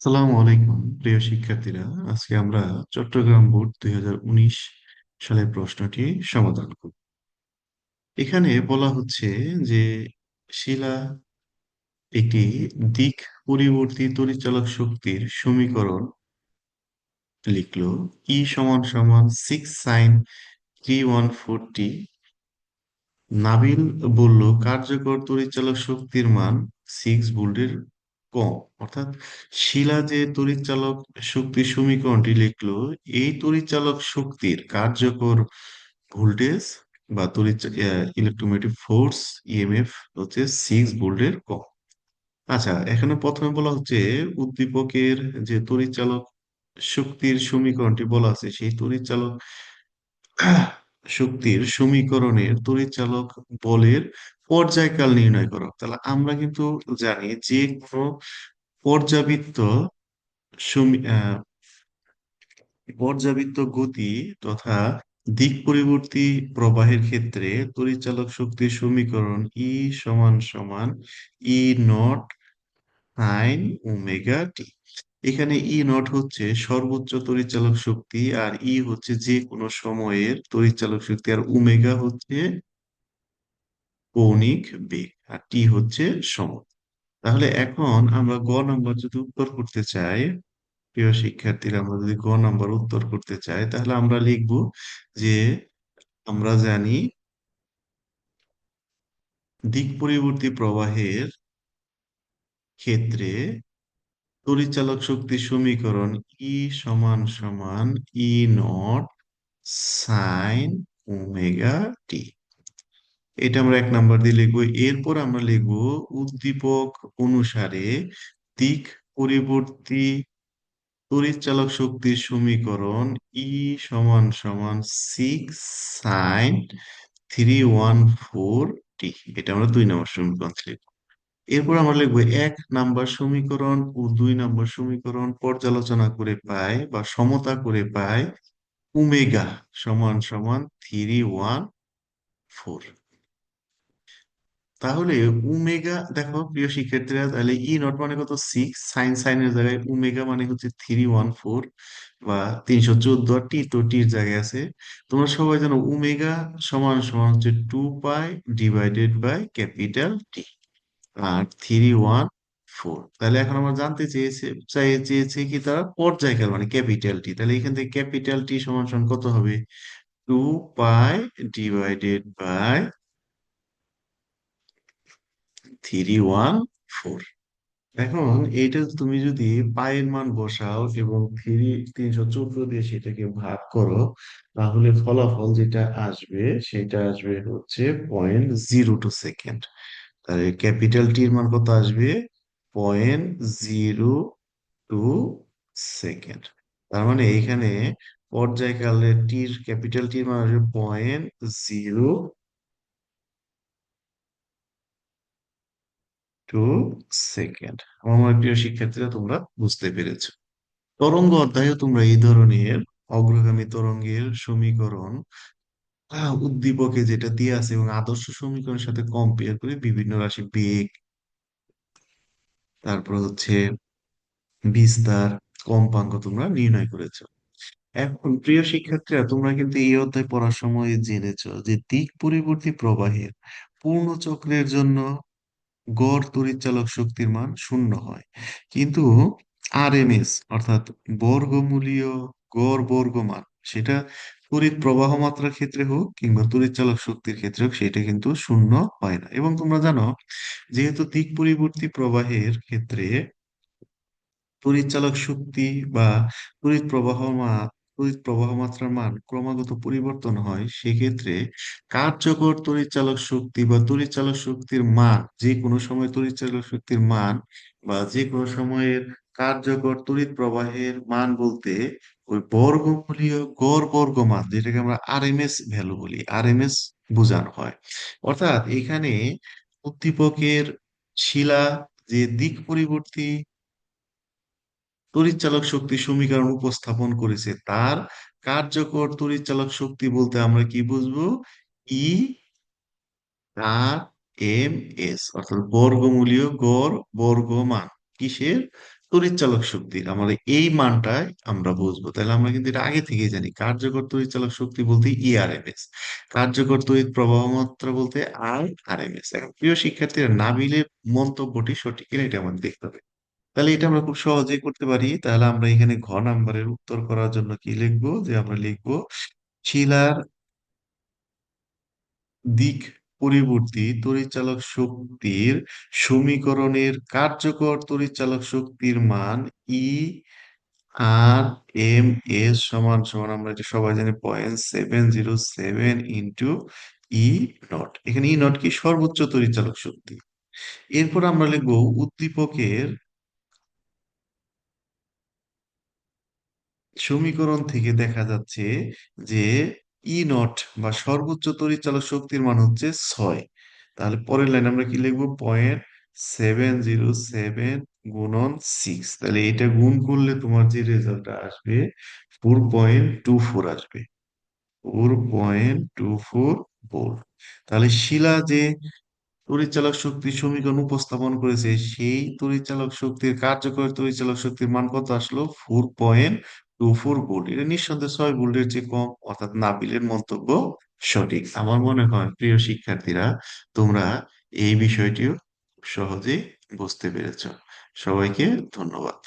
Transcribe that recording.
সালামু আলাইকুম প্রিয় শিক্ষার্থীরা। আজকে আমরা চট্টগ্রাম বোর্ড 2019 সালের প্রশ্নটি সমাধান করব। এখানে বলা হচ্ছে যে শিলা একটি দিক পরিবর্তী তড়িৎচালক শক্তির সমীকরণ লিখলো। ই সমান সমান 6 sin 314t। নাবিল বলল কার্যকর তড়িৎচালক শক্তির মান 6 ভোল্টের কম। অর্থাৎ শিলা যে তড়িৎচালক শক্তির সমীকরণটি লিখলো, এই তড়িৎচালক শক্তির কার্যকর ভোল্টেজ বা তড়িৎ ইলেকট্রোম্যাগনেটিক ফোর্স ইএমএফ হচ্ছে 6 ভোল্টের কম। আচ্ছা, এখানে প্রথমে বলা হচ্ছে উদ্দীপকের যে তড়িৎচালক শক্তির সমীকরণটি বলা আছে, সেই তড়িৎচালক শক্তির সমীকরণের তড়িৎচালক বলের পর্যায়কাল নির্ণয় করো। তাহলে আমরা কিন্তু জানি যে কোনো পর্যাবৃত্ত পর্যাবৃত্ত গতি তথা দিক পরিবর্তী প্রবাহের ক্ষেত্রে তড়িৎচালক শক্তির সমীকরণ ই সমান সমান ই নট সাইন ওমেগা টি। এখানে ই নট হচ্ছে সর্বোচ্চ তড়িৎচালক শক্তি, আর ই হচ্ছে যে কোনো সময়ের তড়িৎচালক শক্তি, আর ওমেগা হচ্ছে কৌণিক বেগ, আর টি হচ্ছে সময়। তাহলে এখন আমরা গ নাম্বার যদি উত্তর করতে চাই, প্রিয় শিক্ষার্থীরা, আমরা যদি গ নাম্বার উত্তর করতে চাই তাহলে আমরা লিখব যে আমরা জানি দিক পরিবর্তী প্রবাহের ক্ষেত্রে তড়িৎচালক শক্তির সমীকরণ ই সমান সমান ই নট সাইন ওমেগা টি। এটা আমরা এক নাম্বার দিয়ে লিখবো। এরপর আমরা লিখবো উদ্দীপক অনুসারে দিক পরিবর্তী তড়িৎচালক শক্তির সমীকরণ ই সমান সমান 6 sin 314t। এটা আমরা 2 নম্বর সমীকরণ লিখবো। এরপর আমরা লিখবো 1 নম্বর সমীকরণ ও 2 নম্বর সমীকরণ পর্যালোচনা করে পাই বা সমতা করে পাই ওমেগা সমান সমান 314। তাহলে ওমেগা দেখো প্রিয় শিক্ষার্থীরা, তাহলে ই নট মানে কত, 6 সাইনের জায়গায় ওমেগা মানে হচ্ছে 314 বা 314, আর টি তো টির জায়গায় আছে। তোমরা সবাই জানো ওমেগা সমান সমান হচ্ছে 2 pi divided by capital T, আর 314। তাহলে এখন আমরা জানতে চেয়েছে কি তারা পর্যায়কাল মানে ক্যাপিটাল টি। তাহলে এখান থেকে ক্যাপিটাল টি সমান সমান কত হবে, 2 পাই ডিভাইডেড বাই 314। এখন এইটা তুমি যদি পায়ের মান বসাও এবং 314 দিয়ে সেটাকে ভাগ করো, তাহলে ফলাফল যেটা আসবে সেটা আসবে হচ্ছে 0.02 সেকেন্ড। তাহলে ক্যাপিটাল টির মান কত আসবে, 0.02 সেকেন্ড। তার মানে এইখানে পর্যায়কালের ক্যাপিটাল টির মান আসবে 0.02 সেকেন্ড। আমার প্রিয় শিক্ষার্থীরা, তোমরা বুঝতে পেরেছো। তরঙ্গ অধ্যায়ে তোমরা এই ধরনের অগ্রগামী তরঙ্গের সমীকরণ উদ্দীপকে যেটা দিয়ে আছে এবং আদর্শ সমীকরণের সাথে কম্পেয়ার করে বিভিন্ন রাশি বেগ, তারপর হচ্ছে বিস্তার, কম্পাঙ্ক তোমরা নির্ণয় করেছো। এখন প্রিয় শিক্ষার্থীরা, তোমরা কিন্তু এই অধ্যায় পড়ার সময় জেনেছো যে দিক পরিবর্তী প্রবাহের পূর্ণ চক্রের জন্য গড় তড়িৎচালক শক্তির মান 0 হয়, কিন্তু আরএমএস অর্থাৎ বর্গমূলীয় গড় বর্গমান, সেটা তড়িৎ প্রবাহ মাত্রার ক্ষেত্রে হোক কিংবা তড়িৎচালক শক্তির ক্ষেত্রে হোক, সেটা কিন্তু 0 হয় না। এবং তোমরা জানো যেহেতু দিক পরিবর্তী প্রবাহের ক্ষেত্রে তড়িৎচালক শক্তি বা তড়িৎ প্রবাহ তড়িৎ প্রবাহ মাত্রার মান ক্রমাগত পরিবর্তন হয়, সেক্ষেত্রে কার্যকর তড়িৎচালক শক্তি বা তড়িৎচালক শক্তির মান, যে কোনো সময় তড়িৎচালক শক্তির মান বা যে কোনো সময়ের কার্যকর তড়িৎ প্রবাহের মান বলতে ওই বর্গমূলীয় গড় বর্গ মান, যেটাকে আমরা আরএমএস ভ্যালু বলি, আরএমএস বোঝানো হয়। অর্থাৎ এখানে উদ্দীপকের শিলা যে দিক পরিবর্তী তড়িৎচালক শক্তি সমীকরণ উপস্থাপন করেছে, তার কার্যকর তড়িৎচালক শক্তি বলতে আমরা কি বুঝবো, ই আর এম এস, অর্থাৎ বর্গমূলীয় গড় বর্গমান কিসের, তড়িৎচালক শক্তির আমরা এই মানটাই আমরা বুঝবো, তাহলে আমরা কিন্তু এটা আগে থেকেই জানি। কার্যকর তড়িৎচালক শক্তি বলতে ইআরএমএস, কার্যকর তড়িৎ প্রবাহ মাত্রা বলতে আরএমএস। এখন প্রিয় শিক্ষার্থীরা, নাবিলের মন্তব্যটি সঠিক কিনা এটা আমাদের দেখতে হবে। তাহলে এটা আমরা খুব সহজেই করতে পারি। তাহলে আমরা এখানে ঘ নাম্বারের উত্তর করার জন্য কি লিখবো, যে আমরা লিখবো শিলার দিক পরিবর্তী তড়িৎচালক শক্তির সমীকরণের কার্যকর তড়িৎচালক শক্তির মান ই আর এম এস সমান সমান, আমরা এটা সবাই জানি, 0.707 ইন্টু ই নট। এখানে ই নট কি? সর্বোচ্চ তড়িৎচালক শক্তি। এরপর আমরা লিখবো উদ্দীপকের সমীকরণ থেকে দেখা যাচ্ছে যে ই নট বা সর্বোচ্চ তড়িৎচালক শক্তির মান হচ্ছে 6। তাহলে পরের লাইন আমরা কি লিখবো? 0.707 গুণন 6। তাহলে এটা গুণ করলে তোমার যে রেজাল্টটা আসবে 4.24 আসবে। 4.24 ভোল্ট। তাহলে শিলা যে তড়িৎচালক শক্তির সমীকরণ উপস্থাপন করেছে, সেই তড়িৎচালক শক্তির কার্যকর তড়িৎচালক শক্তির মান কত আসলো? 4.24 ভোল্ট। এটা নিঃসন্দেহে 6 ভোল্টের চেয়ে কম, অর্থাৎ নাবিলের মন্তব্য সঠিক। আমার মনে হয় প্রিয় শিক্ষার্থীরা, তোমরা এই বিষয়টিও সহজেই বুঝতে পেরেছ। সবাইকে ধন্যবাদ।